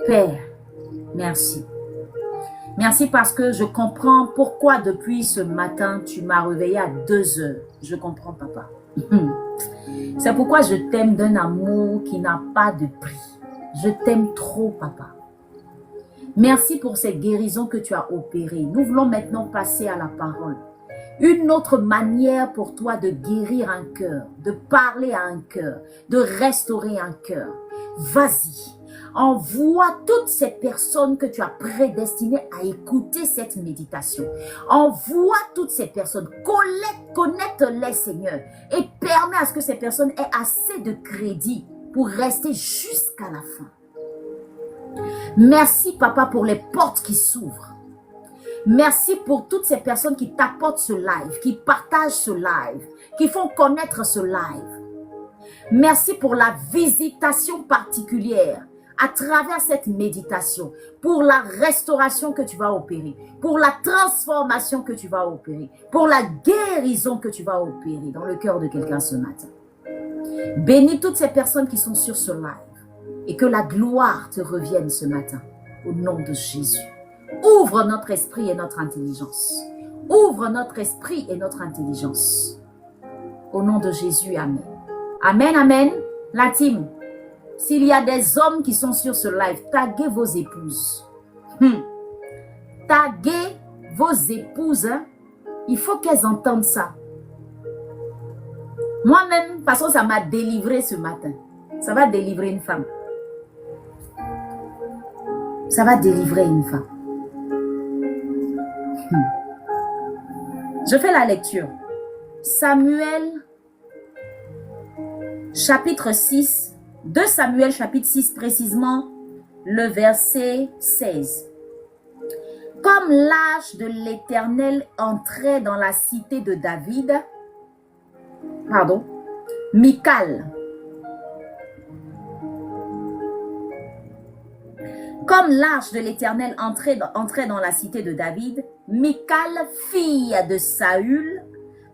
Père, merci. Merci parce que je comprends pourquoi depuis ce matin, tu m'as réveillé à 2 heures. Je comprends, papa. C'est pourquoi je t'aime d'un amour qui n'a pas de prix. Je t'aime trop, papa. Merci pour ces guérisons que tu as opérées. Nous voulons maintenant passer à la parole. Une autre manière pour toi de guérir un cœur, de parler à un cœur, de restaurer un cœur. Vas-y, envoie toutes ces personnes que tu as prédestinées à écouter cette méditation. Envoie toutes ces personnes, connecte-les, Seigneur, et permets à ce que ces personnes aient assez de crédit pour rester jusqu'à la fin. Merci, papa, pour les portes qui s'ouvrent. Merci pour toutes ces personnes qui t'apportent ce live, qui partagent ce live, qui font connaître ce live. Merci pour la visitation particulière à travers cette méditation, pour la restauration que tu vas opérer, pour la transformation que tu vas opérer, pour la guérison que tu vas opérer dans le cœur de quelqu'un ce matin. Bénis toutes ces personnes qui sont sur ce live et que la gloire te revienne ce matin au nom de Jésus. Ouvre notre esprit et notre intelligence. Ouvre notre esprit et notre intelligence. Au nom de Jésus, amen. Amen, amen. La team, s'il y a des hommes qui sont sur ce live, taguez vos épouses. Taguez vos épouses. Hein? Il faut qu'elles entendent ça. Moi-même, de toute façon, ça m'a délivré ce matin. Ça va délivrer une femme. Ça va délivrer une femme. Je fais la lecture. Samuel, chapitre 6. 2 Samuel, chapitre 6, précisément, le verset 16. Comme l'âge de l'Éternel entrait dans la cité de David, Michal. Comme l'âge de l'Éternel entrait dans la cité de David, Michal, fille de Saül,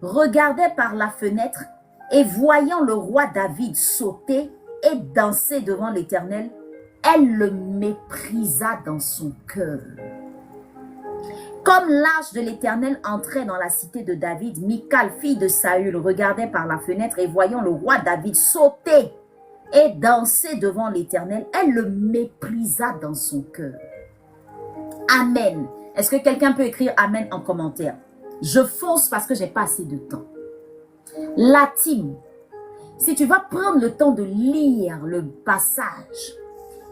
regardait par la fenêtre et voyant le roi David sauter et danser devant l'Éternel, elle le méprisa dans son cœur. Comme l'âge de l'Éternel entrait dans la cité de David, Michal, fille de Saül, regardait par la fenêtre et voyant le roi David sauter et danser devant l'Éternel, elle le méprisa dans son cœur. Amen. Est-ce que quelqu'un peut écrire Amen en commentaire? Je fonce parce que j'ai pas assez de temps. La team, si tu vas prendre le temps de lire le passage,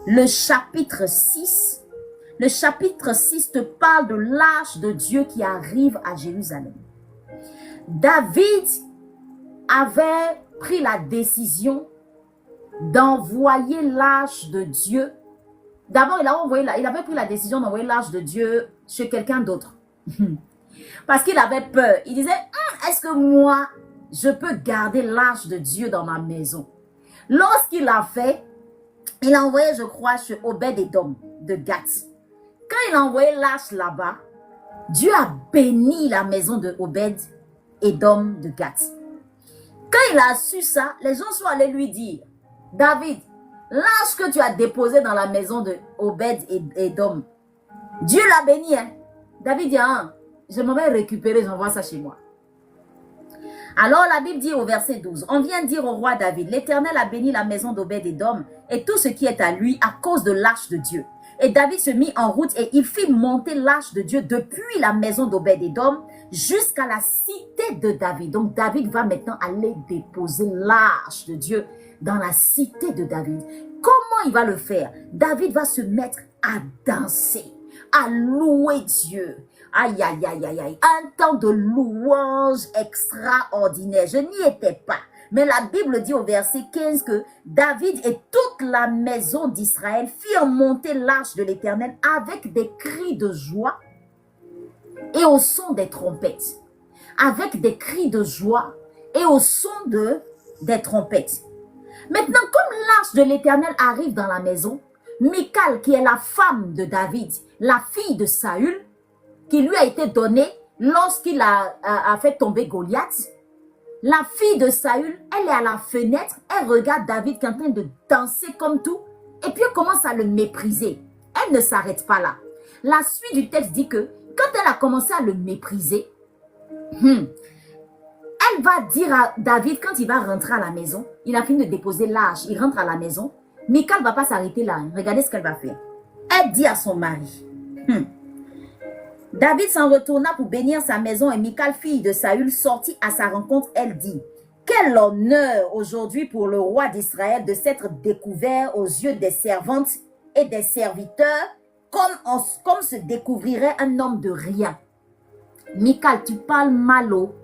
le chapitre 6 te parle de l'âge de Dieu qui arrive à Jérusalem. David avait pris la décision d'envoyer l'âge de Dieu. D'abord, il avait pris la décision d'envoyer l'âge de Dieu chez quelqu'un d'autre. Parce qu'il avait peur. Il disait, est-ce que moi, je peux garder l'âge de Dieu dans ma maison? Lorsqu'il a fait, il a envoyé, je crois, chez Obed-Edom de Gath. Quand il a envoyé l'âge là-bas, Dieu a béni la maison de Obed-Edom de Gath. Quand il a su ça, les gens sont allés lui dire, David, l'âge que tu as déposé dans la maison de Obed-Edom, Dieu l'a béni. Hein? David dit, je m'en vais récupérer, j'envoie ça chez moi. Alors la Bible dit au verset 12, on vient dire au roi David, l'Éternel a béni la maison d'Obed-Edom et tout ce qui est à lui à cause de l'arche de Dieu. Et David se mit en route et il fit monter l'arche de Dieu depuis la maison d'Obed-Edom jusqu'à la cité de David. Donc David va maintenant aller déposer l'arche de Dieu dans la cité de David. Comment il va le faire? David va se mettre à danser, à louer Dieu. Aïe, aïe, aïe, aïe, aïe. Un temps de louange extraordinaire. Je n'y étais pas. Mais la Bible dit au verset 15 que David et toute la maison d'Israël firent monter l'arche de l'Éternel avec des cris de joie et au son des trompettes. Avec des cris de joie et au son des trompettes. Maintenant, comme l'arche de l'Éternel arrive dans la maison, Michal, qui est la femme de David, la fille de Saül, qui lui a été donnée lorsqu'il a fait tomber Goliath, la fille de Saül, elle est à la fenêtre, elle regarde David qui est en train de danser comme tout. Et puis elle commence à le mépriser. Elle ne s'arrête pas là. La suite du texte dit que quand elle a commencé à le mépriser, elle va dire à David, quand il va rentrer à la maison, il a fini de déposer l'âge, il rentre à la maison, Michal ne va pas s'arrêter là. Regardez ce qu'elle va faire. Elle dit à son mari, David s'en retourna pour bénir sa maison et Michal, fille de Saül, sortit à sa rencontre. Elle dit, quel honneur aujourd'hui pour le roi d'Israël de s'être découvert aux yeux des servantes et des serviteurs comme se découvrirait un homme de rien. Michal, tu parles mal haut.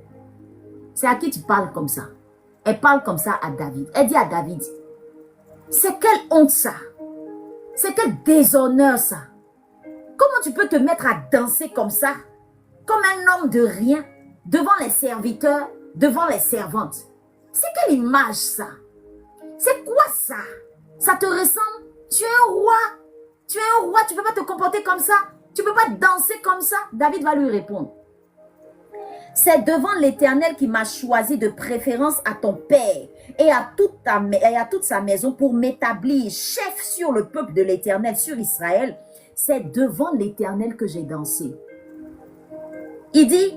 C'est à qui tu parles comme ça? Elle parle comme ça à David. Elle dit à David, c'est quelle honte ça? C'est quel déshonneur ça? Comment tu peux te mettre à danser comme ça? Comme un homme de rien, devant les serviteurs, devant les servantes. C'est quelle image ça? C'est quoi ça? Ça te ressemble? Tu es un roi. Tu es un roi, tu ne peux pas te comporter comme ça. Tu ne peux pas danser comme ça. David va lui répondre. C'est devant l'Éternel qui m'a choisi de préférence à ton père et à toute sa maison pour m'établir chef sur le peuple de l'Éternel, sur Israël. C'est devant l'Éternel que j'ai dansé. Il dit,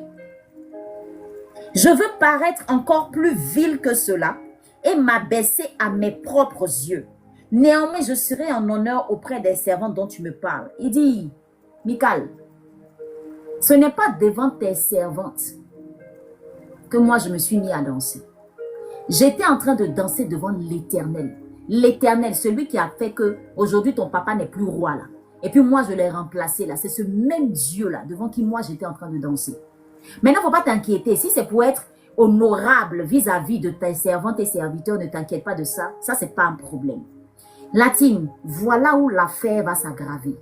je veux paraître encore plus vil que cela et m'abaisser à mes propres yeux. Néanmoins, je serai en honneur auprès des servantes dont tu me parles. Il dit, Michal, ce n'est pas devant tes servantes que moi je me suis mis à danser. J'étais en train de danser devant l'Éternel. L'Éternel, celui qui a fait que aujourd'hui ton papa n'est plus roi là. Et puis moi je l'ai remplacé là. C'est ce même Dieu là devant qui moi j'étais en train de danser. Maintenant, il ne faut pas t'inquiéter. Si c'est pour être honorable vis-à-vis de tes servantes et serviteurs, ne t'inquiète pas de ça. Ça, ce n'est pas un problème. La team, voilà où l'affaire va s'aggraver.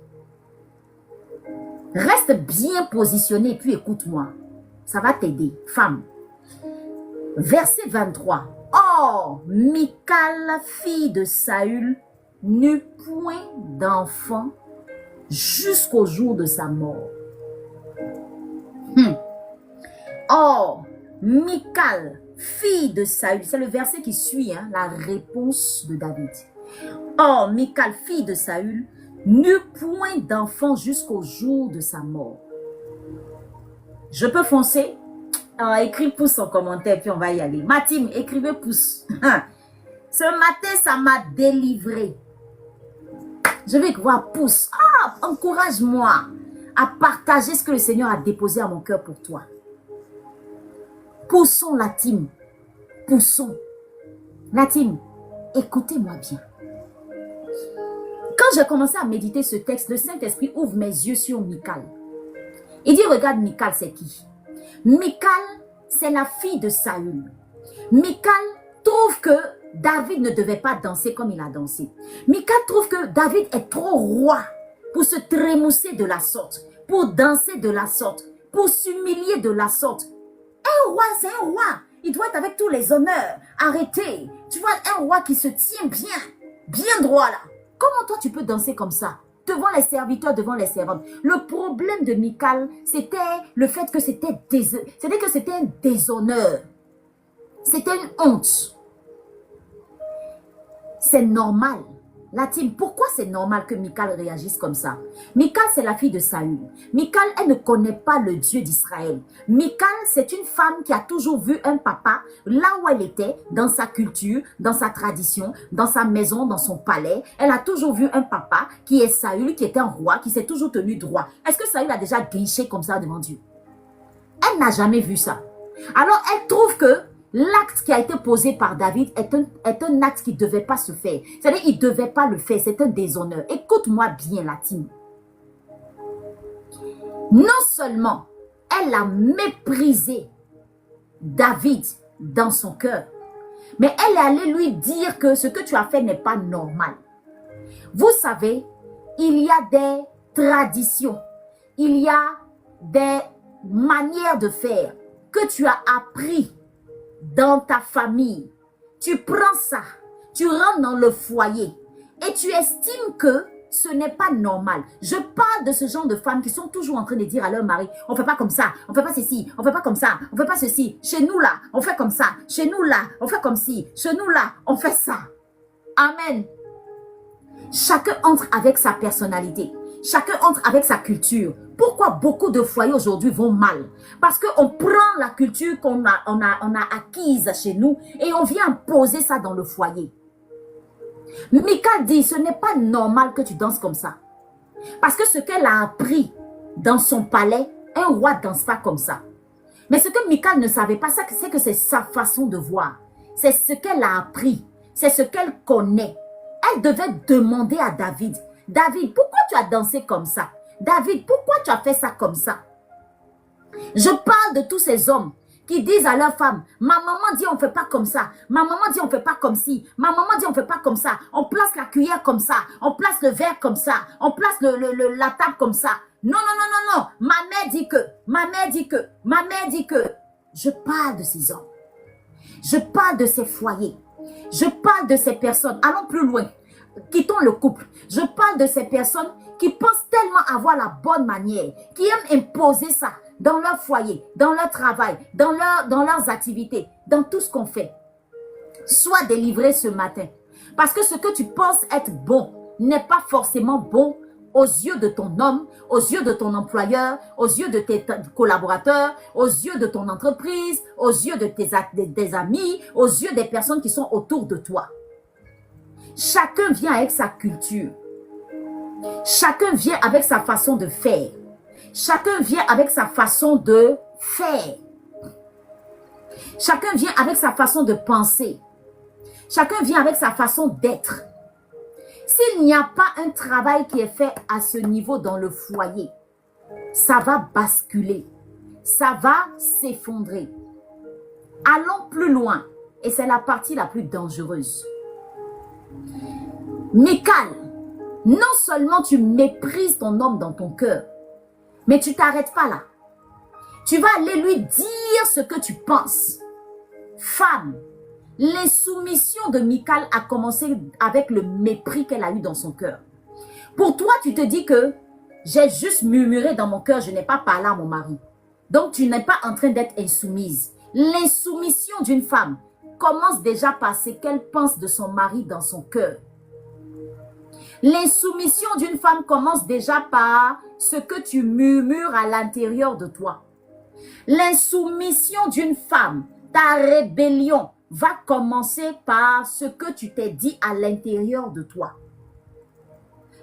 Reste bien positionné et puis écoute-moi. Ça va t'aider, femme. Verset 23. Or, Michal, fille de Saül, n'eut point d'enfant jusqu'au jour de sa mort. Or, Michal, fille de Saül, c'est le verset qui suit, hein, la réponse de David. Or, Michal, fille de Saül, n'eut point d'enfant jusqu'au jour de sa mort. Je peux foncer? Alors, écris pouce en commentaire, puis on va y aller. Ma team, écrivez pouce. Ce matin, ça m'a délivré. Je vais voir pouce. Encourage-moi à partager ce que le Seigneur a déposé à mon cœur pour toi. Poussons la team. Poussons. La team, écoutez-moi bien. Quand j'ai commencé à méditer ce texte, le Saint-Esprit ouvre mes yeux sur Michal. Il dit, regarde Michal, c'est qui? Michal, c'est la fille de Saül. Michal trouve que David ne devait pas danser comme il a dansé. Michal trouve que David est trop roi pour se trémousser de la sorte, pour danser de la sorte, pour s'humilier de la sorte. Un roi, c'est un roi. Il doit être avec tous les honneurs. Arrêtez. Tu vois, un roi qui se tient bien droit là. Comment toi tu peux danser comme ça? Devant les serviteurs, devant les servantes. Le problème de Michal, c'était le fait que c'était un déshonneur. C'était une honte. C'est normal. La team, pourquoi c'est normal que Michal réagisse comme ça? Michal, c'est la fille de Saül. Michal, elle ne connaît pas le Dieu d'Israël. Michal, c'est une femme qui a toujours vu un papa là où elle était, dans sa culture, dans sa tradition, dans sa maison, dans son palais. Elle a toujours vu un papa qui est Saül, qui était un roi, qui s'est toujours tenu droit. Est-ce que Saül a déjà guinché comme ça devant Dieu? Elle n'a jamais vu ça. Alors, elle trouve que l'acte qui a été posé par David est un acte qui ne devait pas se faire. C'est-à-dire qu'il ne devait pas le faire. C'est un déshonneur. Écoute-moi bien, la team. Non seulement elle a méprisé David dans son cœur, mais elle est allée lui dire que ce que tu as fait n'est pas normal. Vous savez, il y a des traditions, il y a des manières de faire que tu as appris dans ta famille. Tu prends ça, tu rentres dans le foyer et tu estimes que ce n'est pas normal. Je parle de ce genre de femmes qui sont toujours en train de dire à leur mari, on ne fait pas comme ça, on ne fait pas ceci, on ne fait pas comme ça, on ne fait pas ceci. Chez nous là, on fait comme ça. Chez nous là, on fait comme ci. Chez nous là, on fait ça. Amen. Chacun entre avec sa personnalité. Chacun entre avec sa culture. Pourquoi beaucoup de foyers aujourd'hui vont mal? Parce qu'on prend la culture qu'on a acquise chez nous et on vient imposer ça dans le foyer. Michal dit, ce n'est pas normal que tu danses comme ça. Parce que ce qu'elle a appris dans son palais, un roi ne danse pas comme ça. Mais ce que Michal ne savait pas, c'est que c'est sa façon de voir. C'est ce qu'elle a appris. C'est ce qu'elle connaît. Elle devait demander à David, David, pourquoi tu as dansé comme ça? David, pourquoi tu as fait ça comme ça? Je parle de tous ces hommes qui disent à leur femme, ma maman dit on ne fait pas comme ça, ma maman dit on ne fait pas comme ci, ma maman dit on ne fait pas comme ça, on place la cuillère comme ça, on place le verre comme ça, on place la table comme ça. Non, non, non, non, non, ma mère dit que, ma mère dit que, ma mère dit que. Je parle de ces hommes, je parle de ces foyers, je parle de ces personnes, allons plus loin, quittons le couple, je parle de ces personnes qui pensent tellement avoir la bonne manière, qui aiment imposer ça dans leur foyer, dans leur travail, dans leurs activités, dans tout ce qu'on fait. Sois délivré ce matin. Parce que ce que tu penses être bon n'est pas forcément bon aux yeux de ton homme, aux yeux de ton employeur, aux yeux de tes collaborateurs, aux yeux de ton entreprise, aux yeux de tes amis, aux yeux des personnes qui sont autour de toi. Chacun vient avec sa culture. Chacun vient avec sa façon de faire. Chacun vient avec sa façon de faire. Chacun vient avec sa façon de penser. Chacun vient avec sa façon d'être. S'il n'y a pas un travail qui est fait à ce niveau dans le foyer, ça va basculer. Ça va s'effondrer. Allons plus loin. Et c'est la partie la plus dangereuse. Michal, non seulement tu méprises ton homme dans ton cœur, mais tu t'arrêtes pas là. Tu vas aller lui dire ce que tu penses. Femme, l'insoumission de Michal a commencé avec le mépris qu'elle a eu dans son cœur. Pour toi, tu te dis que j'ai juste murmuré dans mon cœur, je n'ai pas parlé à mon mari. Donc, tu n'es pas en train d'être insoumise. L'insoumission d'une femme commence déjà par ce qu'elle pense de son mari dans son cœur. L'insoumission d'une femme commence déjà par ce que tu murmures à l'intérieur de toi. L'insoumission d'une femme, ta rébellion, va commencer par ce que tu t'es dit à l'intérieur de toi.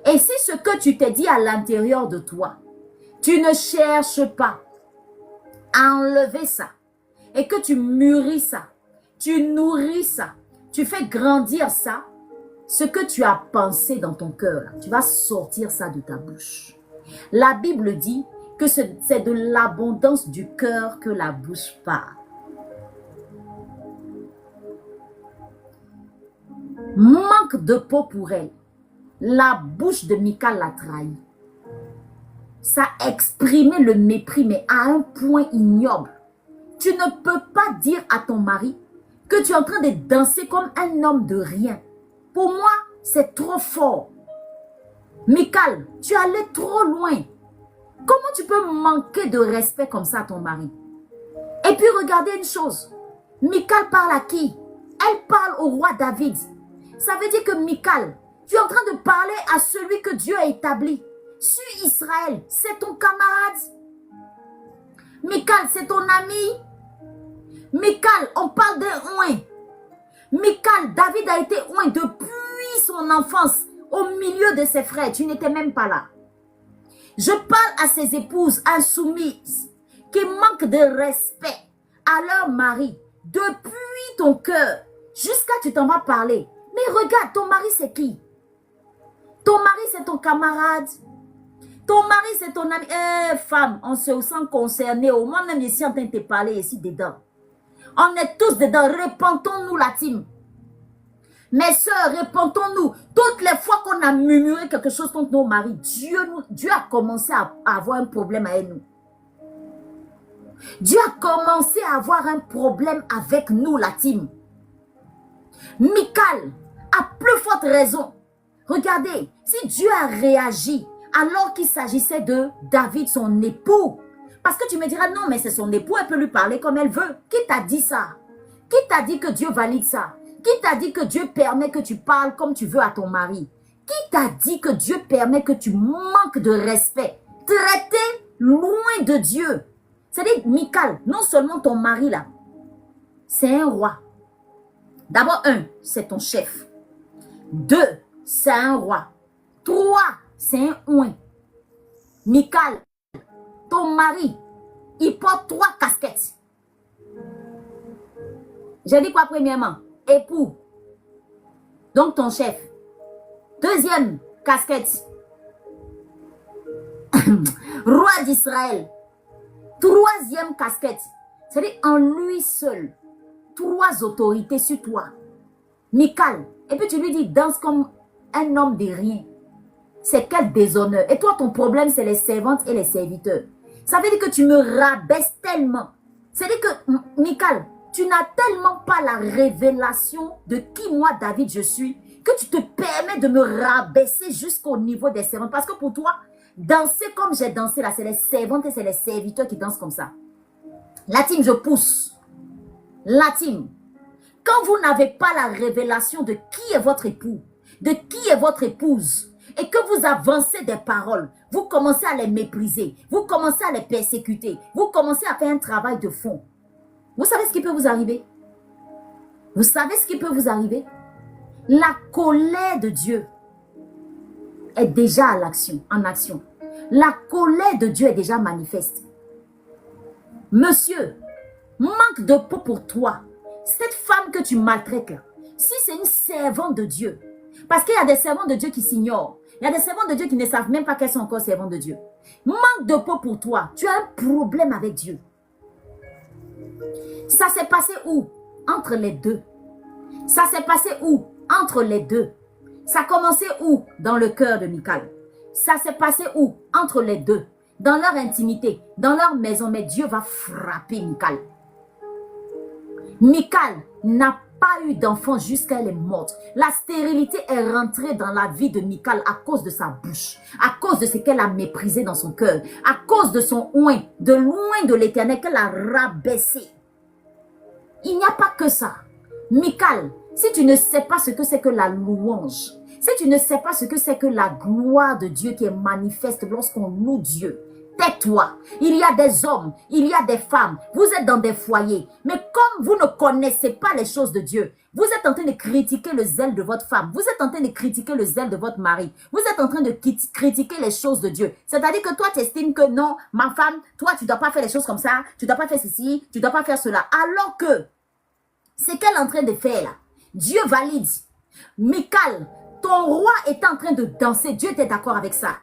Et si ce que tu t'es dit à l'intérieur de toi, tu ne cherches pas à enlever ça et que tu mûris ça, tu nourris ça, tu fais grandir ça, ce que tu as pensé dans ton cœur, tu vas sortir ça de ta bouche. La Bible dit que c'est de l'abondance du cœur que la bouche parle. Manque de peau pour elle. La bouche de Michal l'a trahi. Ça a exprimé le mépris, mais à un point ignoble. Tu ne peux pas dire à ton mari que tu es en train de danser comme un homme de rien. Pour moi, c'est trop fort. Michal, tu es allé trop loin. Comment tu peux manquer de respect comme ça à ton mari? Et puis regardez une chose. Michal parle à qui? Elle parle au roi David. Ça veut dire que Michal, tu es en train de parler à celui que Dieu a établi. Sur Israël, c'est ton camarade. Michal, c'est ton ami. Michal, on parle d'un oint. Michal, David a été oint depuis son enfance au milieu de ses frères. Tu n'étais même pas là. Je parle à ces épouses insoumises qui manquent de respect à leur mari depuis ton cœur jusqu'à tu t'en vas parler. Mais regarde, ton mari c'est qui? Ton mari c'est ton camarade. Ton mari c'est ton ami. Femme, on se sent concerné. Au moins même ici en train de te parler ici dedans. On est tous dedans. Repentons-nous la team. Mes soeurs, repentons-nous. Toutes les fois qu'on a murmuré quelque chose contre nos maris, Dieu a commencé à avoir un problème avec nous. Dieu a commencé à avoir un problème avec nous, la team. Michal, à plus forte raison. Regardez, si Dieu a réagi alors qu'il s'agissait de David, son époux. Parce que tu me diras, non, mais c'est son époux, elle peut lui parler comme elle veut. Qui t'a dit ça? Qui t'a dit que Dieu valide ça? Qui t'a dit que Dieu permet que tu parles comme tu veux à ton mari? Qui t'a dit que Dieu permet que tu manques de respect? Traité loin de Dieu. C'est-à-dire, Michal, non seulement ton mari là, c'est un roi. D'abord, un, c'est ton chef. Deux, c'est un roi. Trois, c'est un oin. Michal, ton mari, il porte 3 casquettes. J'ai dit quoi premièrement? Époux. Donc ton chef. Deuxième casquette. Roi d'Israël. Troisième casquette. C'est-à-dire en lui seul. 3 autorités sur toi. Michal. Et puis tu lui dis, danse comme un homme de rien. C'est quel déshonneur. Et toi, ton problème, c'est les servantes et les serviteurs. Ça veut dire que tu me rabaisses tellement. C'est-à-dire que, Michal, tu n'as tellement pas la révélation de qui moi, David, je suis, que tu te permets de me rabaisser jusqu'au niveau des servantes. Parce que pour toi, danser comme j'ai dansé là, c'est les servantes et c'est les serviteurs qui dansent comme ça. La team, je pousse. La team. Quand vous n'avez pas la révélation de qui est votre époux, de qui est votre épouse, et que vous avancez des paroles, vous commencez à les mépriser, vous commencez à les persécuter, vous commencez à faire un travail de fond. Vous savez ce qui peut vous arriver? Vous savez ce qui peut vous arriver? La colère de Dieu est déjà à l'action, en action. La colère de Dieu est déjà manifeste. Monsieur, manque de peau pour toi. Cette femme que tu maltraites là, si c'est une servante de Dieu, parce qu'il y a des servantes de Dieu qui s'ignorent, il y a des servantes de Dieu qui ne savent même pas qu'elles sont encore servantes de Dieu. Manque de peau pour toi, tu as un problème avec Dieu. Ça s'est passé où? Entre les deux. Ça s'est passé où? Entre les deux. Ça a commencé où? Dans le cœur de Michal. Ça s'est passé où? Entre les deux. Dans leur intimité, dans leur maison. Mais Dieu va frapper Michal. Michal n'a pas eu d'enfant jusqu'à elle est morte. La stérilité est rentrée dans la vie de Michal à cause de sa bouche, à cause de ce qu'elle a méprisé dans son cœur, à cause de son oint, de loin de l'Éternel qu'elle a rabaissé. Il n'y a pas que ça. Michal, si tu ne sais pas ce que c'est que la louange, si tu ne sais pas ce que c'est que la gloire de Dieu qui est manifeste lorsqu'on loue Dieu, tais-toi. Il y a des hommes, il y a des femmes, vous êtes dans des foyers, mais comme vous ne connaissez pas les choses de Dieu, vous êtes en train de critiquer le zèle de votre femme, vous êtes en train de critiquer le zèle de votre mari, vous êtes en train de critiquer les choses de Dieu. C'est-à-dire que toi, tu estimes que non, ma femme, toi, tu ne dois pas faire les choses comme ça, tu ne dois pas faire ceci, tu ne dois pas faire cela. Alors que, c'est qu'elle est en train de faire là. Dieu valide. Michal, ton roi est en train de danser. Dieu était d'accord avec ça.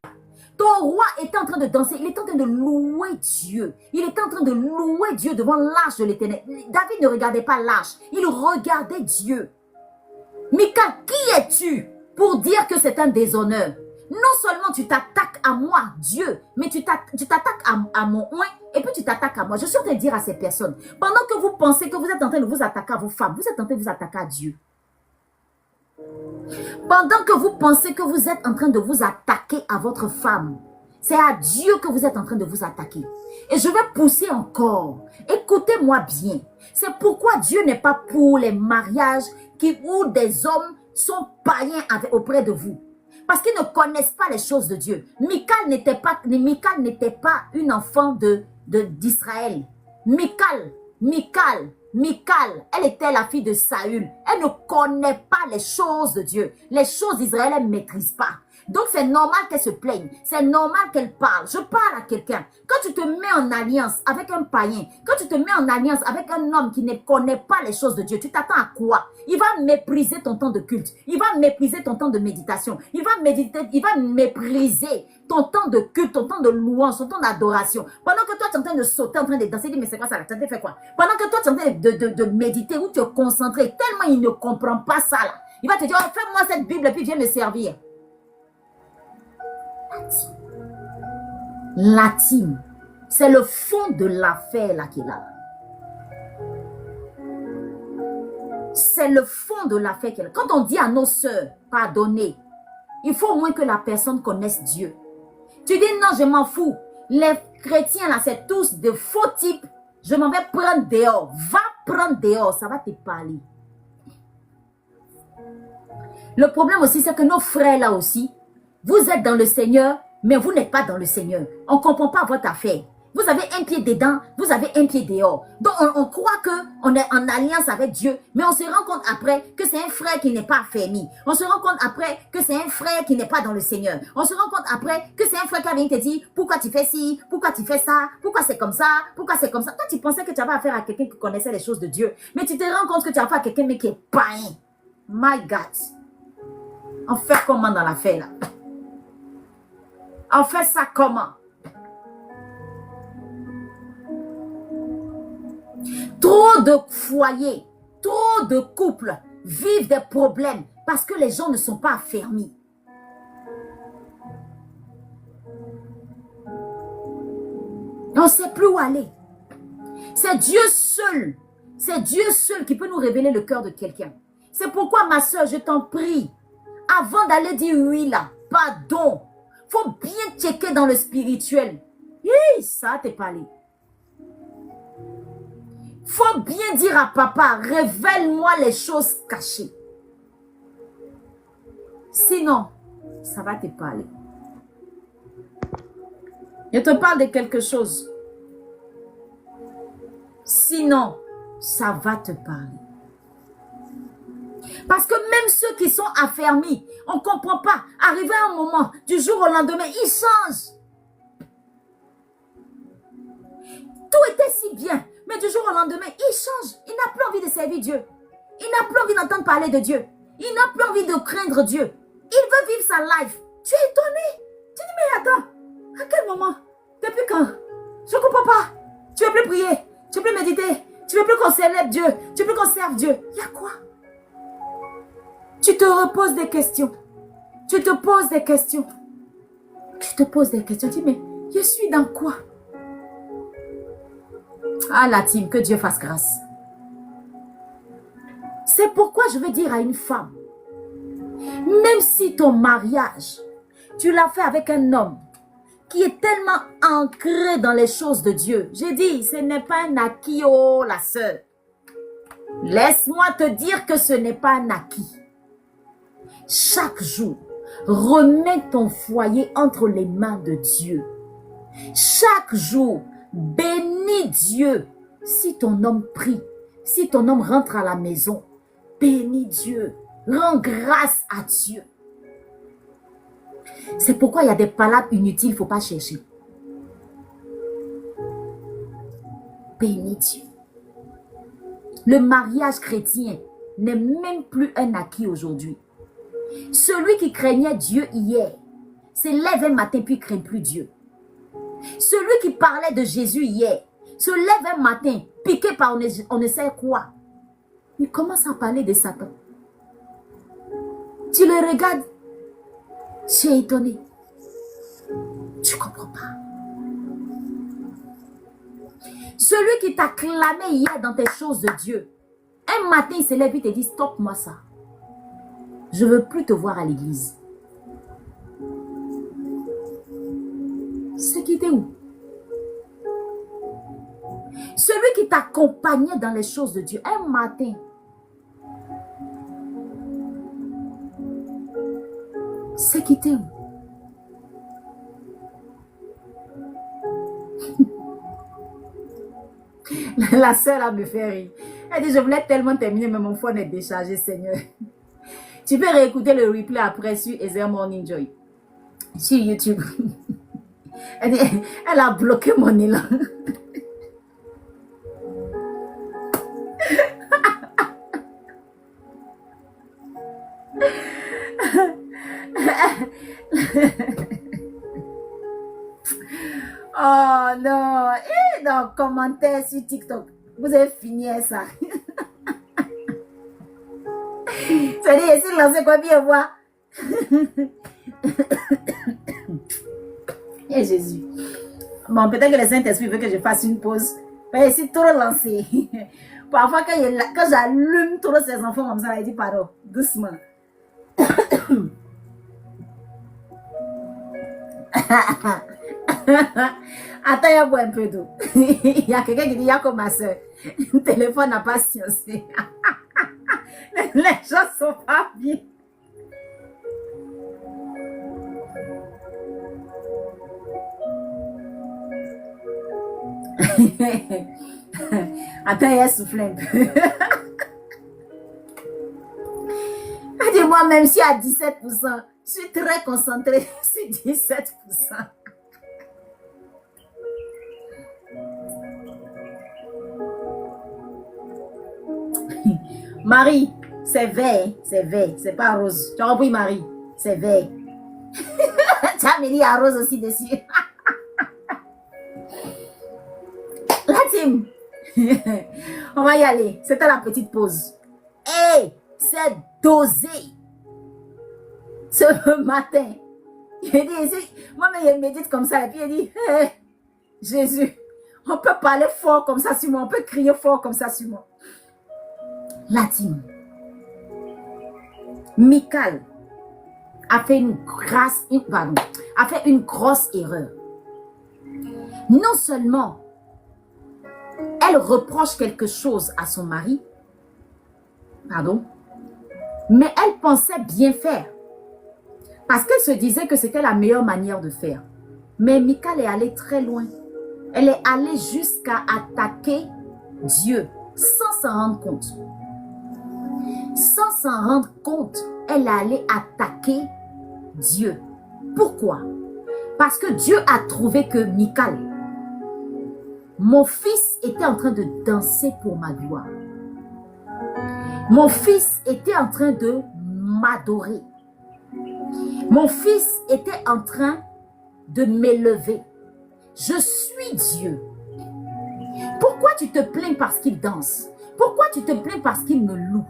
Ton roi est en train de danser. Il est en train de louer Dieu. Il est en train de louer Dieu devant l'arche de l'Éternel. David ne regardait pas l'arche. Il regardait Dieu. Michal, qui es-tu pour dire que c'est un déshonneur? Non seulement tu t'attaques à moi, Dieu, mais tu t'attaques à mon oint et puis tu t'attaques à moi. Je suis en train de dire à ces personnes, pendant que vous pensez que vous êtes en train de vous attaquer à vos femmes, vous êtes en train de vous attaquer à Dieu. Pendant que vous pensez que vous êtes en train de vous attaquer à votre femme, c'est à Dieu que vous êtes en train de vous attaquer. Et je vais pousser encore. Écoutez-moi bien. C'est pourquoi Dieu n'est pas pour les mariages où des hommes sont païens auprès de vous. Parce qu'ils ne connaissent pas les choses de Dieu. Michal n'était pas une enfant d'Israël. Michal, elle était la fille de Saül. Elle ne connaît pas les choses de Dieu. Les choses d'Israël, elle ne maîtrise pas. Donc c'est normal qu'elle se plaigne. C'est normal qu'elle parle. Je parle à quelqu'un. Quand tu te mets en alliance avec un païen, quand tu te mets en alliance avec un homme qui ne connaît pas les choses de Dieu, tu t'attends à quoi? Il va mépriser ton temps de culte. Il va mépriser ton temps de méditation. Il va mépriser ton temps de culte, ton temps de louange, ton temps d'adoration. Pendant que toi, tu es en train de sauter, en train de danser, il dit, mais c'est quoi ça là? Tu as fait quoi? Pendant que toi, tu es en train de méditer ou tu es concentré, tellement il ne comprend pas ça là. Il va te dire, oh, fais-moi cette Bible et puis viens me servir. L'intime, c'est le fond de l'affaire là qu'il a. C'est le fond de l'affaire qu'il a. Quand on dit à nos sœurs, pardonnez, il faut au moins que la personne connaisse Dieu. Tu dis non, je m'en fous. Les chrétiens là, c'est tous de faux types. Je m'en vais prendre dehors. Va prendre dehors, ça va te parler. Le problème aussi, c'est que nos frères là aussi, vous êtes dans le Seigneur, mais vous n'êtes pas dans le Seigneur. On ne comprend pas votre affaire. Vous avez un pied dedans, vous avez un pied dehors. Donc, on croit qu'on est en alliance avec Dieu, mais on se rend compte après que c'est un frère qui n'est pas affermi. On se rend compte après que c'est un frère qui n'est pas dans le Seigneur. On se rend compte après que c'est un frère qui vient te dire pourquoi tu fais ci, pourquoi tu fais ça, pourquoi c'est comme ça, pourquoi c'est comme ça. Toi, tu pensais que tu avais affaire à quelqu'un qui connaissait les choses de Dieu, mais tu te rends compte que tu as affaire à quelqu'un mais qui est païen. My God. On fait comment dans l'affaire là? On fait ça comment? Trop de foyers, trop de couples vivent des problèmes parce que les gens ne sont pas affermis. On ne sait plus où aller. C'est Dieu seul qui peut nous révéler le cœur de quelqu'un. C'est pourquoi ma soeur, je t'en prie, avant d'aller dire oui là, pardon, faut bien checker dans le spirituel. Hi, ça t'est parlé. Faut bien dire à papa, révèle-moi les choses cachées. Sinon, ça va te parler. Je te parle de quelque chose. Sinon, ça va te parler. Parce que même ceux qui sont affermis, on ne comprend pas. Arrivé à un moment, du jour au lendemain, ils changent. Tout était si bien. Mais du jour au lendemain, il change. Il n'a plus envie de servir Dieu. Il n'a plus envie d'entendre parler de Dieu. Il n'a plus envie de craindre Dieu. Il veut vivre sa life. Tu es étonné. Tu dis, mais attends, à quel moment? Depuis quand? Je ne comprends pas. Tu ne veux plus prier. Tu ne veux plus méditer. Tu ne veux plus qu'on célèbre Dieu. Tu ne veux plus qu'on serve Dieu. Il y a quoi? Tu te reposes des questions. Tu te poses des questions. Tu te poses des questions. Tu dis, mais je suis dans quoi? Ah, la team, que Dieu fasse grâce. C'est pourquoi je veux dire à une femme, même si ton mariage, tu l'as fait avec un homme qui est tellement ancré dans les choses de Dieu. J'ai dit, ce n'est pas un acquis, oh la sœur. Laisse-moi te dire que ce n'est pas un acquis. Chaque jour, remets ton foyer entre les mains de Dieu. Chaque jour, bénis Dieu. Si ton homme prie, si ton homme rentre à la maison, bénis Dieu. Rends grâce à Dieu. C'est pourquoi il y a des palabres inutiles, il ne faut pas chercher. Bénis Dieu. Le mariage chrétien n'est même plus un acquis aujourd'hui. Celui qui craignait Dieu hier, se lève un matin puis ne craint plus Dieu. Celui qui parlait de Jésus hier, se lève un matin, piqué par on ne sait quoi. Il commence à parler de Satan. Tu le regardes, tu es étonné. Tu ne comprends pas. Celui qui t'a clamé hier dans tes choses de Dieu, un matin il se lève et te dit, stop-moi ça. Je ne veux plus te voir à l'église. C'est qui t'es où? Celui qui t'accompagnait dans les choses de Dieu, un matin, c'est qui t'es où? La sœur là me fait rire. Elle dit, je voulais tellement terminer, mais mon phone est déchargé, Seigneur. Tu peux réécouter le replay après sur Ezer Morning Joy. Sur YouTube. Elle a bloqué mon élan. Oh non. Et dans les commentaires sur TikTok, vous avez fini ça. C'est-à-dire, si lancez quoi bien voir. Et Jésus. Bon, peut-être que le Saint-Esprit veut que je fasse une pause. Mais c'est trop lancé. Parfois, quand j'allume tous ces enfants comme ça, il dit pardon, doucement. Attends, il y a un peu d'eau. Il y a quelqu'un qui dit, il y a comme ma soeur. Le téléphone n'a pas sciencé. Les gens sont pas bien. Attends, il a soufflé un peu. Dis-moi, même si à 17%, je suis très concentrée sur 17%. Marie, c'est vert, c'est pas rose. Tu as compris, Marie? C'est vert. Tu as mis à rose aussi dessus. La team, on va y aller. C'était la petite pause. Et c'est dosé. Ce matin, il dit, moi-même, il médite comme ça. Et puis il dit, hey, Jésus, on peut parler fort comme ça sur moi. On peut crier fort comme ça sur moi. La team. Michal a fait a fait une grosse erreur. Non seulement elle reproche quelque chose à son mari, mais elle pensait bien faire. Parce qu'elle se disait que c'était la meilleure manière de faire. Mais Michal est allée très loin. Elle est allée jusqu'à attaquer Dieu sans s'en rendre compte. Sans s'en rendre compte, elle est allée attaquer Dieu. Pourquoi? Parce que Dieu a trouvé que Michal, mon fils était en train de danser pour ma gloire. Mon fils était en train de m'adorer. Mon fils était en train de m'élever. Je suis Dieu. Pourquoi tu te plains parce qu'il danse? Pourquoi tu te plains parce qu'il me loue?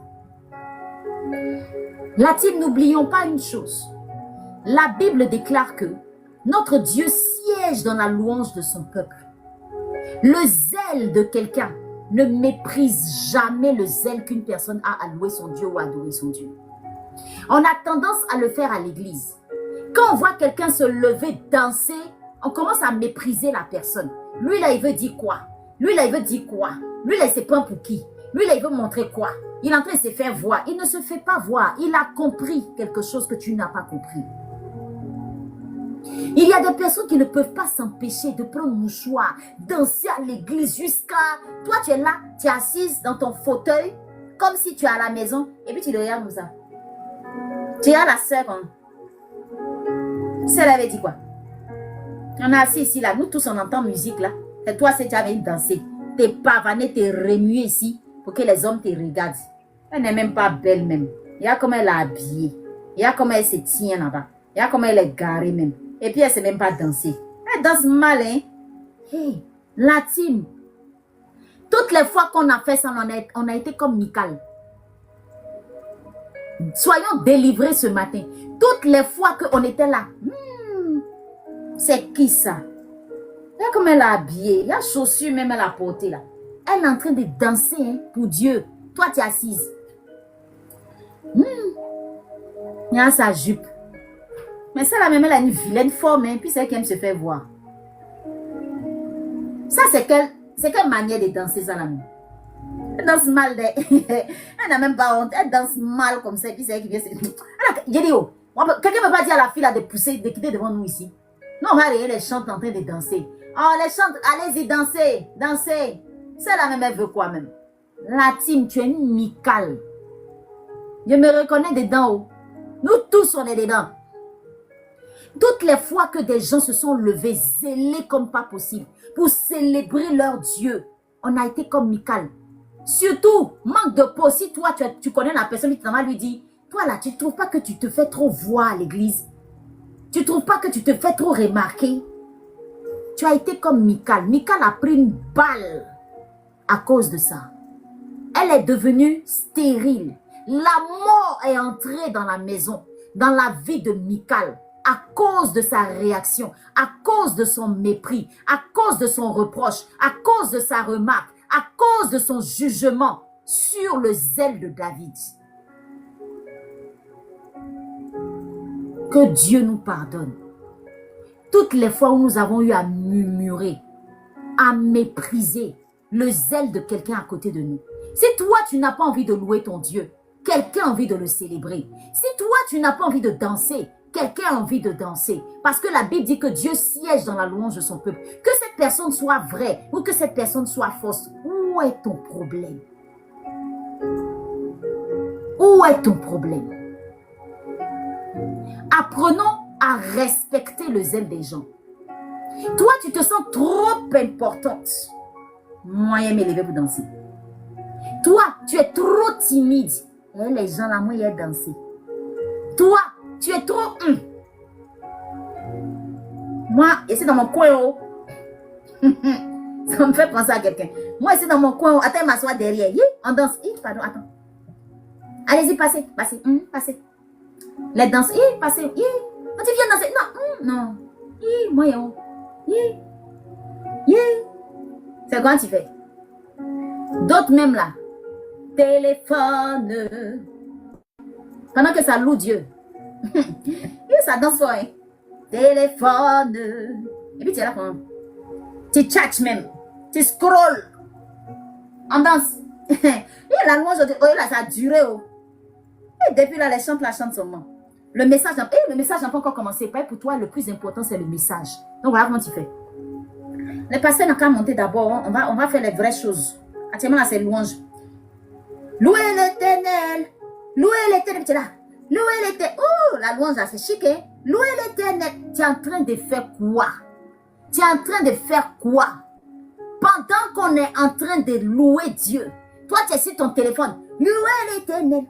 La team, n'oublions pas une chose. La Bible déclare que notre Dieu siège dans la louange de son peuple. Le zèle de quelqu'un ne méprise jamais le zèle qu'une personne a à louer son Dieu ou à adorer son Dieu. On a tendance à le faire à l'église. Quand on voit quelqu'un se lever, danser, on commence à mépriser la personne. Lui là, il veut dire quoi? Lui là, il veut dire quoi? Lui là, il se prend pour qui? Lui là, il veut montrer quoi? Il est en train de se faire voir. Il ne se fait pas voir. Il a compris quelque chose que tu n'as pas compris. Il y a des personnes qui ne peuvent pas s'empêcher de prendre un mouchoir, danser à l'église jusqu'à... Toi, tu es là, tu es assise dans ton fauteuil, comme si tu es à la maison, et puis tu le regardes comme ça. Tu regardes la sœur comme... Celle avait dit quoi? On est assis ici, là. Nous tous, on entend musique, là. Et toi, c'est tu avais dansé. T'es pavané, t'es remué ici pour que les hommes te regardent. Elle n'est même pas belle, même. Il y a comment elle est habillée. Il y a comment elle se tient là-bas. Il y a comment elle est garée, même. Et puis, elle ne sait même pas danser. Elle danse mal, hein? Hey, la team. Toutes les fois qu'on a fait ça, on a été comme Michal. Soyons délivrés ce matin. Toutes les fois qu'on était là, c'est qui ça? Regarde comment elle a habillé. Il y a chaussures même elle a portées là. Elle est en train de danser hein, pour Dieu. Toi, tu es assise. Il y a sa jupe. Mais ça là même, elle a une vilaine forme. Hein, puis c'est qu'elle aime se faire voir. Ça, c'est quelle manière de danser ça là même? Elle danse mal. Elle n'a même pas honte. Elle danse mal comme ça. Et puis c'est elle qui vient se... J'ai dit, oh, quelqu'un ne peut pas dire à la fille là de pousser, de quitter devant nous ici. Non, on va regarder les chantes en train de danser. Oh, les chantes, allez-y, dansez, dansez. Celle-là même, elle veut quoi même? La team, tu es une Michal. Je me reconnais dedans. Oh. Nous tous, on est dedans. Toutes les fois que des gens se sont levés, zélés comme pas possible, pour célébrer leur Dieu, on a été comme Michal. Surtout, manque de peau. Si toi, tu connais la personne qui t'en va lui dire, toi là, tu ne trouves pas que tu te fais trop voir à l'église? Tu ne trouves pas que tu te fais trop remarquer? Tu as été comme Michal. Michal a pris une balle à cause de ça. Elle est devenue stérile. La mort est entrée dans la maison, dans la vie de Michal, à cause de sa réaction, à cause de son mépris, à cause de son reproche, à cause de sa remarque, à cause de son jugement sur le zèle de David. Que Dieu nous pardonne. Toutes les fois où nous avons eu à murmurer, à mépriser le zèle de quelqu'un à côté de nous. Si toi, tu n'as pas envie de louer ton Dieu, quelqu'un a envie de le célébrer. Si toi, tu n'as pas envie de danser, quelqu'un a envie de danser. Parce que la Bible dit que Dieu siège dans la louange de son peuple. Que cette cette personne soit vraie ou que cette personne soit fausse, où est ton problème? Où est ton problème? Apprenons à respecter le zèle des gens. Toi, tu te sens trop importante. Moi, j'aime m'élever pour danser. Toi, tu es trop timide. Et les gens là, moi, ils aiment danser. Toi, tu es trop... Moi, ici dans mon coin, oh. Ça me fait penser à quelqu'un. Moi, ici dans mon coin, oh. Attends, m'asseoir derrière. On danse. Pardon, attends. Allez-y, passez, passez, passez. Les danses, passez. Tu viens danser. Non. Moi, oh. C'est quoi tu fais? D'autres même là. Téléphone. Pendant que ça loue Dieu. Ça danse fort, hein. Téléphone. Et puis tu es là quand tu tchatches même. Tu scrolls. On danse. Et la louange, là, ça a duré. Oh. Et depuis là, les chantes seulement. Le message n'a pas encore commencé. Pour toi, le plus important, c'est le message. Donc voilà comment tu fais. Les pasteurs n'ont qu'à monter d'abord. On va faire les vraies choses. Actuellement, là, c'est louange. Louez l'éternel. Louez l'éternel. Tu es là. Louez l'éternel. Oh, la louange, là, c'est chic, hein? Louez l'éternel. Tu es en train de faire quoi? Tu es en train de faire quoi? Pendant qu'on est en train de louer Dieu, toi, tu es sur ton téléphone. Louez l'éternel.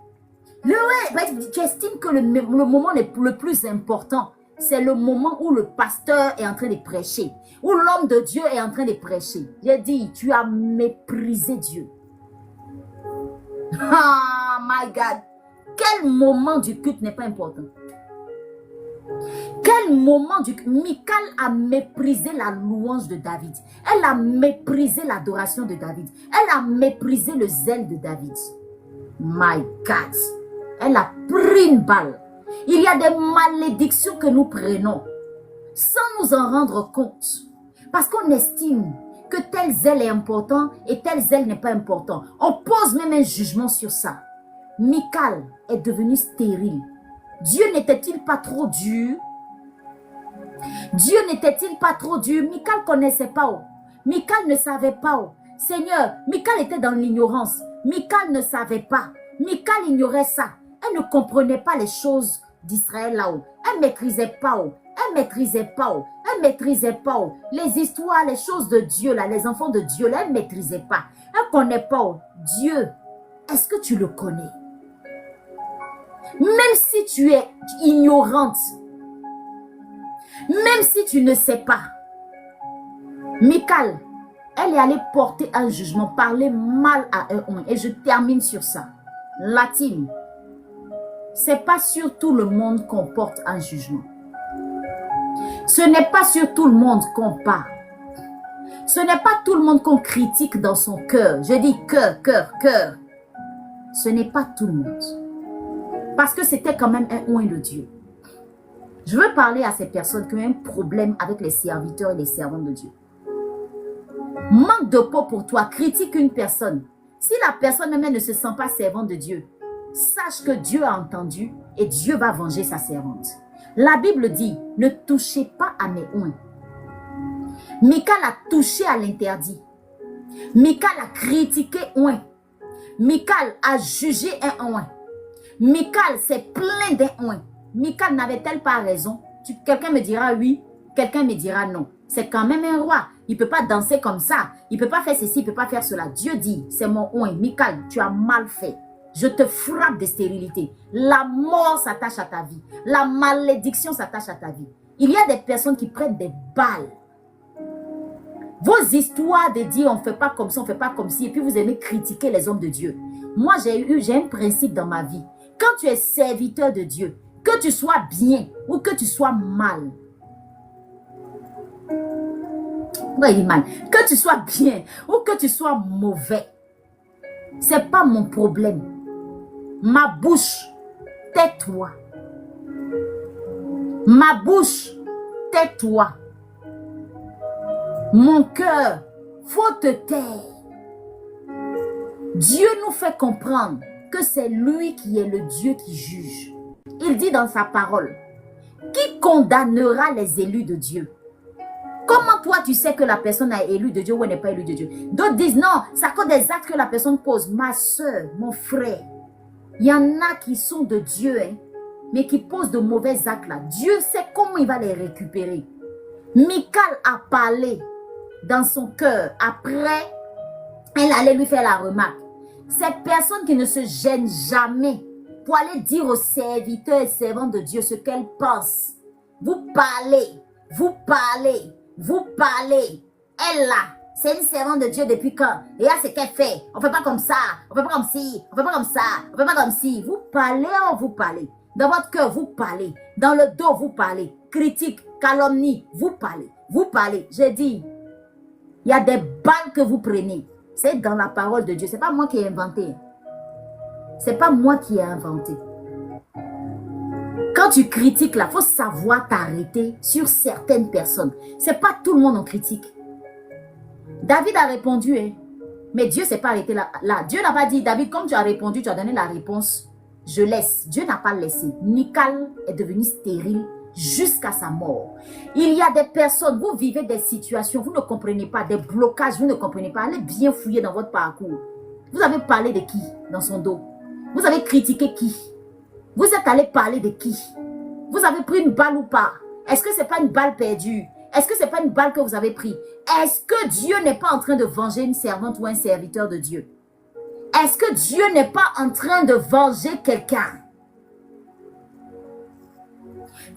Louez. Tu estimes que le moment le plus important, c'est le moment où le pasteur est en train de prêcher, où l'homme de Dieu est en train de prêcher. J'ai dit, tu as méprisé Dieu. Oh my God. Quel moment du culte n'est pas important? Quel moment du culte? Michal a méprisé la louange de David. Elle a méprisé l'adoration de David. Elle a méprisé le zèle de David. My God. Elle a pris une balle. Il y a des malédictions que nous prenons sans nous en rendre compte. Parce qu'on estime que tel zèle est important et tel zèle n'est pas important. On pose même un jugement sur ça. Michal est devenue stérile. Dieu n'était-il pas trop dur? Dieu n'était-il pas trop dur? Michal ne connaissait pas. Oh. Michal ne savait pas. Oh. Seigneur, Michal était dans l'ignorance. Michal ne savait pas. Michal ignorait ça. Elle ne comprenait pas les choses d'Israël là-haut. Elle ne maîtrisait pas. Oh. Elle ne maîtrisait pas. Oh. Elle ne maîtrisait pas. Oh. Les histoires, les choses de Dieu, là, les enfants de Dieu, là, elle ne maîtrisait pas. Elle ne connaît pas. Oh. Dieu, est-ce que tu le connais? Même si tu es ignorante, même si tu ne sais pas, Michal, elle est allée porter un jugement, parler mal à un homme. Et je termine sur ça. La team, c'est pas sur tout le monde qu'on porte un jugement. Ce n'est pas sur tout le monde qu'on parle. Ce n'est pas tout le monde qu'on critique dans son cœur. Je dis cœur. Ce n'est pas tout le monde. Parce que c'était quand même un oint de Dieu. Je veux parler à ces personnes qui ont un problème avec les serviteurs et les servantes de Dieu. Manque de peau pour toi, critique une personne. Si la personne même ne se sent pas servante de Dieu, sache que Dieu a entendu et Dieu va venger sa servante. La Bible dit, ne touchez pas à mes oints. Michal a touché à l'interdit. Michal a critiqué oint. Michal a jugé un oint. Michal s'est plaint d'un oint. Michal n'avait-elle pas raison? Quelqu'un me dira oui, quelqu'un me dira non. C'est quand même un roi. Il ne peut pas danser comme ça. Il ne peut pas faire ceci, il ne peut pas faire cela. Dieu dit, c'est mon oint. Michal, tu as mal fait. Je te frappe de stérilité. La mort s'attache à ta vie. La malédiction s'attache à ta vie. Il y a des personnes qui prennent des balles. Vos histoires de dire on ne fait pas comme ça, on ne fait pas comme ci, et puis vous aimez critiquer les hommes de Dieu. Moi, j'ai un principe dans ma vie. Quand tu es serviteur de Dieu, que tu sois bien ou que tu sois mal. Oui, mal. Que tu sois bien ou que tu sois mauvais. Ce n'est pas mon problème. Ma bouche, tais-toi. Ma bouche, tais-toi. Mon cœur, faut te taire. Dieu nous fait comprendre que c'est lui qui est le Dieu qui juge. Il dit dans sa parole, qui condamnera les élus de Dieu? Comment toi, tu sais que la personne est élue de Dieu ou elle n'est pas élue de Dieu. D'autres disent non, c'est à cause des actes que la personne pose. Ma soeur, mon frère, il y en a qui sont de Dieu, hein, mais qui posent de mauvais actes là. Dieu sait comment il va les récupérer. Michal a parlé dans son cœur. Après, elle allait lui faire la remarque. Cette personne qui ne se gêne jamais pour aller dire aux serviteurs et servantes de Dieu ce qu'elle pense. Vous parlez, vous parlez, vous parlez. Elle là, c'est une servante de Dieu depuis quand? Et là, c'est qu'elle fait. On ne fait pas comme ça, on ne fait pas comme ci, on ne fait pas comme ça, on ne fait pas comme ci. Vous parlez, vous parlez. Dans votre cœur, vous parlez. Dans le dos, vous parlez. Critique, calomnie, vous parlez. Vous parlez. J'ai dit, il y a des balles que vous prenez. C'est dans la parole de Dieu. Ce n'est pas moi qui ai inventé. Ce n'est pas moi qui ai inventé. Quand tu critiques là, il faut savoir t'arrêter sur certaines personnes. Ce n'est pas tout le monde en critique. David a répondu, hein, mais Dieu ne s'est pas arrêté là. Dieu n'a pas dit, David, comme tu as répondu, tu as donné la réponse, je laisse. Dieu n'a pas laissé. Michal est devenue stérile jusqu'à sa mort. Il y a des personnes, vous vivez des situations, vous ne comprenez pas, des blocages, vous ne comprenez pas. Allez bien fouiller dans votre parcours. Vous avez parlé de qui dans son dos? Vous avez critiqué qui? Vous êtes allé parler de qui? Vous avez pris une balle ou pas? Est-ce que ce n'est pas une balle perdue? Est-ce que ce n'est pas une balle que vous avez pris? Est-ce que Dieu n'est pas en train de venger une servante ou un serviteur de Dieu? Est-ce que Dieu n'est pas en train de venger quelqu'un?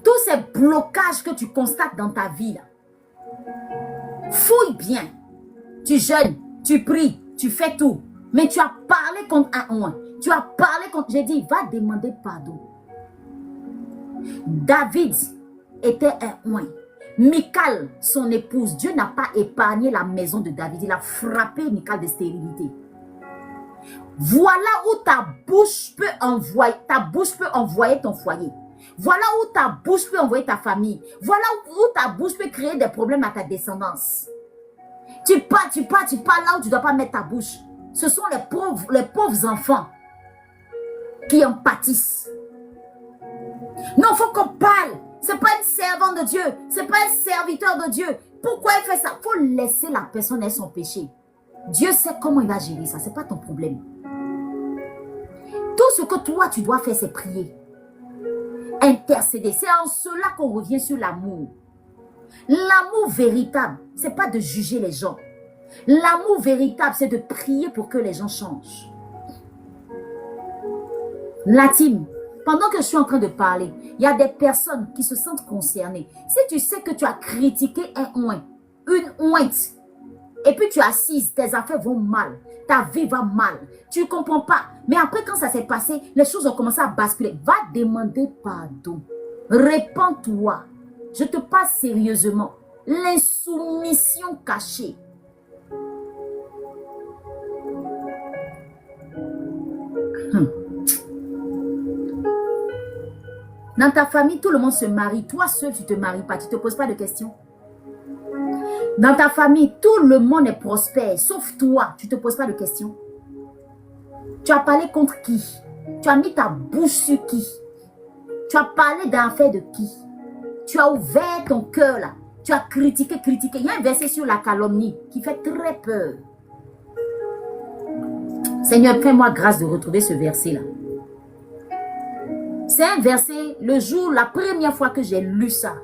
Tous ces blocages que tu constates dans ta vie, là, fouille bien. Tu jeûnes, tu pries, tu fais tout. Mais tu as parlé contre un oint. Tu as parlé contre... J'ai dit, va demander pardon. David était un oint. Michal, son épouse, Dieu n'a pas épargné la maison de David. Il a frappé Michal de stérilité. Voilà où ta bouche peut envoyer ton foyer. Voilà où ta bouche peut envoyer ta famille. Voilà où ta bouche peut créer des problèmes à ta descendance. Tu pars là où tu ne dois pas mettre ta bouche. Ce sont les pauvres enfants qui en pâtissent. Non, il faut qu'on parle. Ce n'est pas une servante de Dieu. Ce n'est pas un serviteur de Dieu. Pourquoi il fait ça? Il faut laisser la personne et son péché. Dieu sait comment il va gérer ça. Ce n'est pas ton problème. Tout ce que toi, tu dois faire, c'est prier. Intercéder. C'est en cela qu'on revient sur l'amour. L'amour véritable, ce n'est pas de juger les gens. L'amour véritable, c'est de prier pour que les gens changent. La team, pendant que je suis en train de parler, il y a des personnes qui se sentent concernées. Si tu sais que tu as critiqué un oint, une ointe, et puis tu es assise, tes affaires vont mal, ta vie va mal, tu ne comprends pas. Mais après, quand ça s'est passé, les choses ont commencé à basculer. Va demander pardon. Répands-toi. Je te parle sérieusement. L'insoumission cachée. Dans ta famille, tout le monde se marie. Toi seul, tu ne te maries pas. Tu ne te poses pas de questions. Dans ta famille, tout le monde est prospère. Sauf toi, tu ne te poses pas de questions. Tu as parlé contre qui? Tu as mis ta bouche sur qui? Tu as parlé d'affaires de qui? Tu as ouvert ton cœur là. Tu as critiqué. Il y a un verset sur la calomnie qui fait très peur. Seigneur, fais-moi grâce de retrouver ce verset-là. C'est un verset, le jour, la première fois que j'ai lu ça.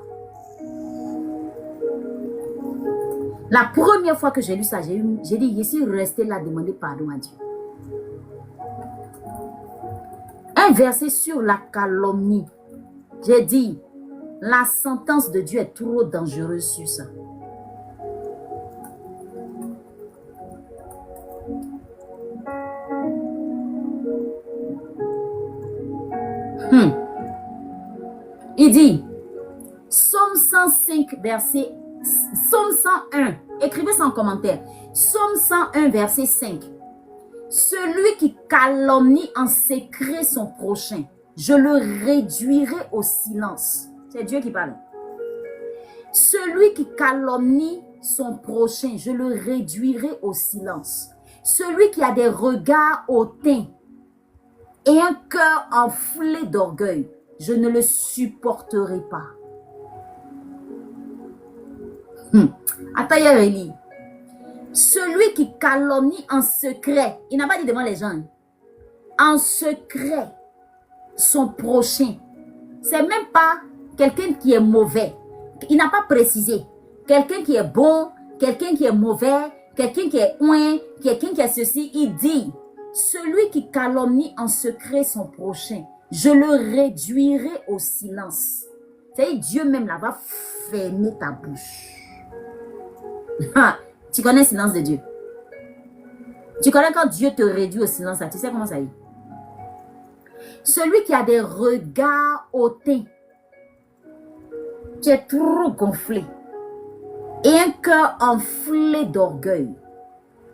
La première fois que j'ai lu ça, j'ai dit, je suis resté là, demander pardon à Dieu. Un verset sur la calomnie. J'ai dit, la sentence de Dieu est trop dangereuse sur ça. Il dit, Psaume 105, verset, Psaume 101, écrivez ça en commentaire. Psaume 101, verset 5. Celui qui calomnie en secret son prochain, je le réduirai au silence. C'est Dieu qui parle. Celui qui calomnie son prochain, je le réduirai au silence. Celui qui a des regards hautains et un cœur enflé d'orgueil, je ne le supporterai pas. Attends, il y a Réli. Celui qui calomnie en secret, il n'a pas dit devant les gens, en secret, son prochain. C'est même pas quelqu'un qui est mauvais. Il n'a pas précisé. Quelqu'un qui est bon, quelqu'un qui est mauvais, quelqu'un qui est ouin, quelqu'un qui est ceci. Il dit, celui qui calomnie en secret son prochain, je le réduirai au silence. C'est Dieu même là va fermer ta bouche. Tu connais le silence de Dieu? Tu connais quand Dieu te réduit au silence là, tu sais comment ça y est? Celui qui a des regards hautain, tu es trop gonflé et un cœur enflé d'orgueil,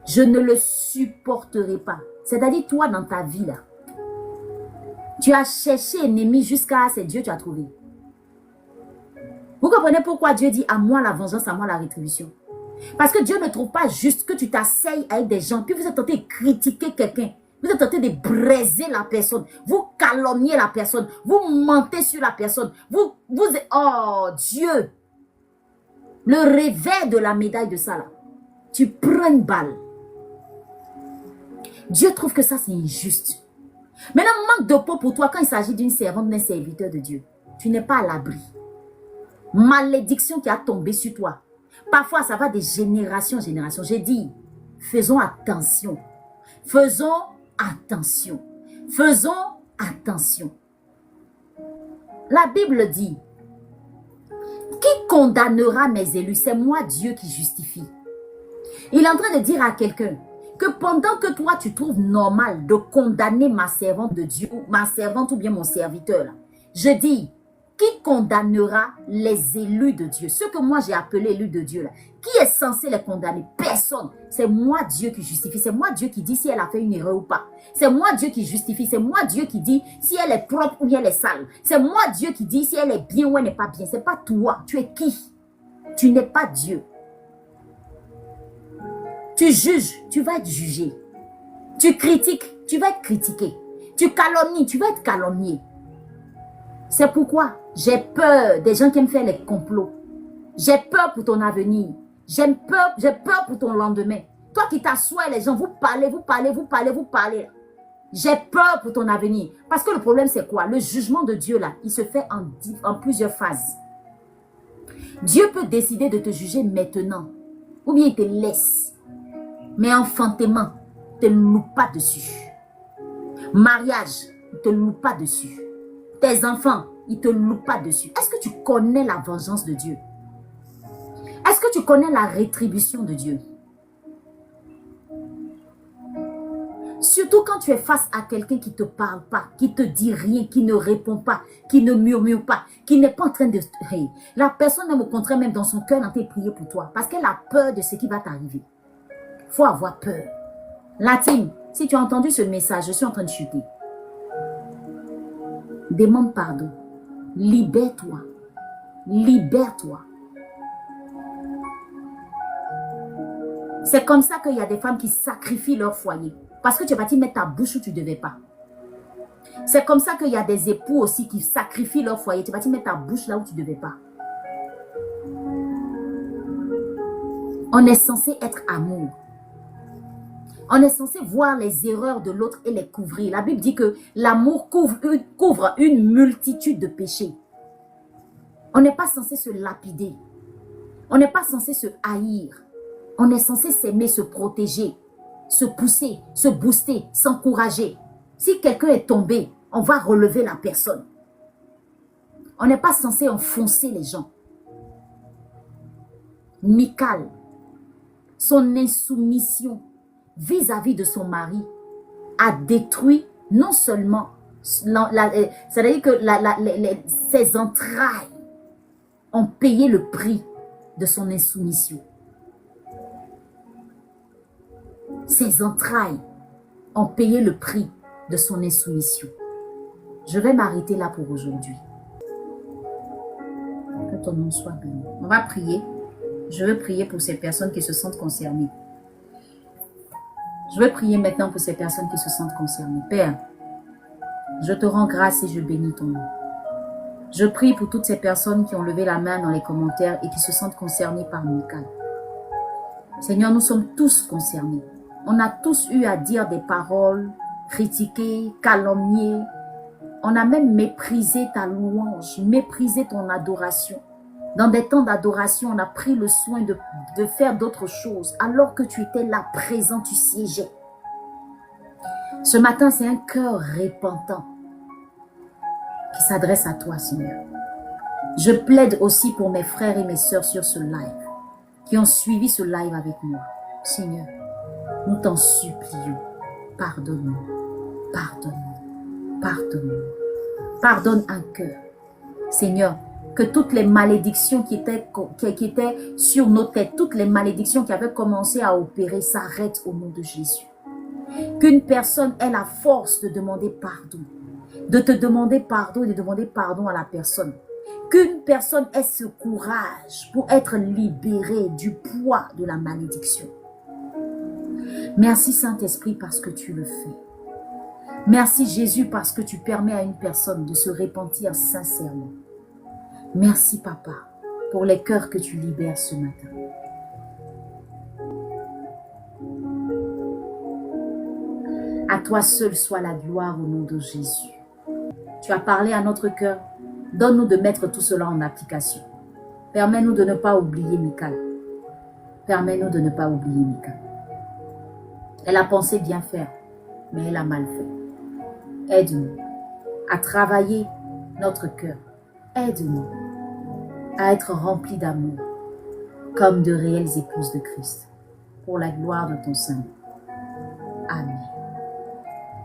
je ne le supporterai pas. C'est-à-dire toi dans ta vie là, tu as cherché ennemi jusqu'à c'est Dieu tu as trouvé. Vous comprenez pourquoi Dieu dit à moi la vengeance, à moi la rétribution? Parce que Dieu ne trouve pas juste que tu t'asseyes avec des gens, puis vous êtes tenté de critiquer quelqu'un. Vous êtes tenté de braiser la personne. Vous calomniez la personne. Vous mentez sur la personne. Oh Dieu. Le revers de la médaille de ça là. Tu prends une balle. Dieu trouve que ça c'est injuste. Maintenant, manque de peau pour toi quand il s'agit d'une servante, d'un serviteur de Dieu. Tu n'es pas à l'abri. Malédiction qui a tombé sur toi. Parfois, ça va de génération en génération. J'ai dit, faisons attention. Faisons attention. Faisons attention. La Bible dit, qui condamnera mes élus? C'est moi Dieu qui justifie. Il est en train de dire à quelqu'un que pendant que toi tu trouves normal de condamner ma servante de Dieu, ma servante ou bien mon serviteur, là, je dis, qui condamnera les élus de Dieu? Ceux que moi j'ai appelés élus de Dieu là. Qui est censé les condamner? Personne. C'est moi Dieu qui justifie. C'est moi Dieu qui dit si elle a fait une erreur ou pas. C'est moi Dieu qui justifie. C'est moi Dieu qui dit si elle est propre ou bien elle est sale. C'est moi Dieu qui dit si elle est bien ou elle n'est pas bien. C'est pas toi. Tu es qui? Tu n'es pas Dieu. Tu juges, tu vas être jugé. Tu critiques, tu vas être critiqué. Tu calomnies, tu vas être calomnié. C'est pourquoi j'ai peur des gens qui aiment faire les complots. J'ai peur pour ton avenir. J'ai peur pour ton lendemain. Toi qui t'assois, les gens, vous parlez. J'ai peur pour ton avenir. Parce que le problème, c'est quoi? Le jugement de Dieu, là, il se fait en plusieurs phases. Dieu peut décider de te juger maintenant. Ou bien il te laisse. Mais enfantement, ne te loue pas dessus. Mariage, ne te loue pas dessus. Tes enfants, ils ne te louent pas dessus. Est-ce que tu connais la vengeance de Dieu? Est-ce que tu connais la rétribution de Dieu? Surtout quand tu es face à quelqu'un qui ne te parle pas, qui ne te dit rien, qui ne répond pas, qui ne murmure pas, qui n'est pas en train de... Hey, la personne, même au contraire, même dans son cœur, n'a pas prié pour toi. Parce qu'elle a peur de ce qui va t'arriver. Il faut avoir peur. La team, si tu as entendu ce message, je suis en train de chuter. Demande pardon. Libère-toi. Libère-toi. C'est comme ça qu'il y a des femmes qui sacrifient leur foyer. Parce que tu es parti mettre ta bouche où tu ne devais pas. C'est comme ça qu'il y a des époux aussi qui sacrifient leur foyer. Tu es parti mettre ta bouche là où tu ne devais pas. On est censé être amour. On est censé voir les erreurs de l'autre et les couvrir. La Bible dit que l'amour couvre une multitude de péchés. On n'est pas censé se lapider. On n'est pas censé se haïr. On est censé s'aimer, se protéger, se pousser, se booster, s'encourager. Si quelqu'un est tombé, on va relever la personne. On n'est pas censé enfoncer les gens. Michal, son insoumission vis-à-vis de son mari a détruit non seulement, c'est-à-dire que ses entrailles ont payé le prix de son insoumission. Ses entrailles ont payé le prix de son insoumission. Je vais m'arrêter là pour aujourd'hui. Que ton nom soit béni. On va prier. Je veux prier pour ces personnes qui se sentent concernées. Je veux prier maintenant pour ces personnes qui se sentent concernées. Père, je te rends grâce et je bénis ton nom. Je prie pour toutes ces personnes qui ont levé la main dans les commentaires et qui se sentent concernées par Michal. Seigneur, nous sommes tous concernés. On a tous eu à dire des paroles, critiquer, calomnier. On a même méprisé ta louange, méprisé ton adoration. Dans des temps d'adoration, on a pris le soin de faire d'autres choses. Alors que tu étais là, présent, tu siégeais. Ce matin, c'est un cœur repentant qui s'adresse à toi, Seigneur. Je plaide aussi pour mes frères et mes sœurs sur ce live, qui ont suivi ce live avec moi. Seigneur, nous t'en supplions, pardonne-nous, pardonne-nous, pardonne-nous. Pardonne un cœur. Seigneur, que toutes les malédictions qui étaient sur nos têtes, toutes les malédictions qui avaient commencé à opérer s'arrêtent au nom de Jésus. Qu'une personne ait la force de demander pardon, de te demander pardon et de demander pardon à la personne. Qu'une personne ait ce courage pour être libérée du poids de la malédiction. Merci Saint-Esprit parce que tu le fais. Merci Jésus parce que tu permets à une personne de se repentir sincèrement. Merci Papa pour les cœurs que tu libères ce matin. À toi seul soit la gloire au nom de Jésus. Tu as parlé à notre cœur. Donne-nous de mettre tout cela en application. Permets-nous de ne pas oublier Michal. Permets-nous de ne pas oublier Michal. Elle a pensé bien faire, mais elle a mal fait. Aide-nous à travailler notre cœur. Aide-nous à être remplis d'amour, comme de réelles épouses de Christ, pour la gloire de ton Saint. Amen.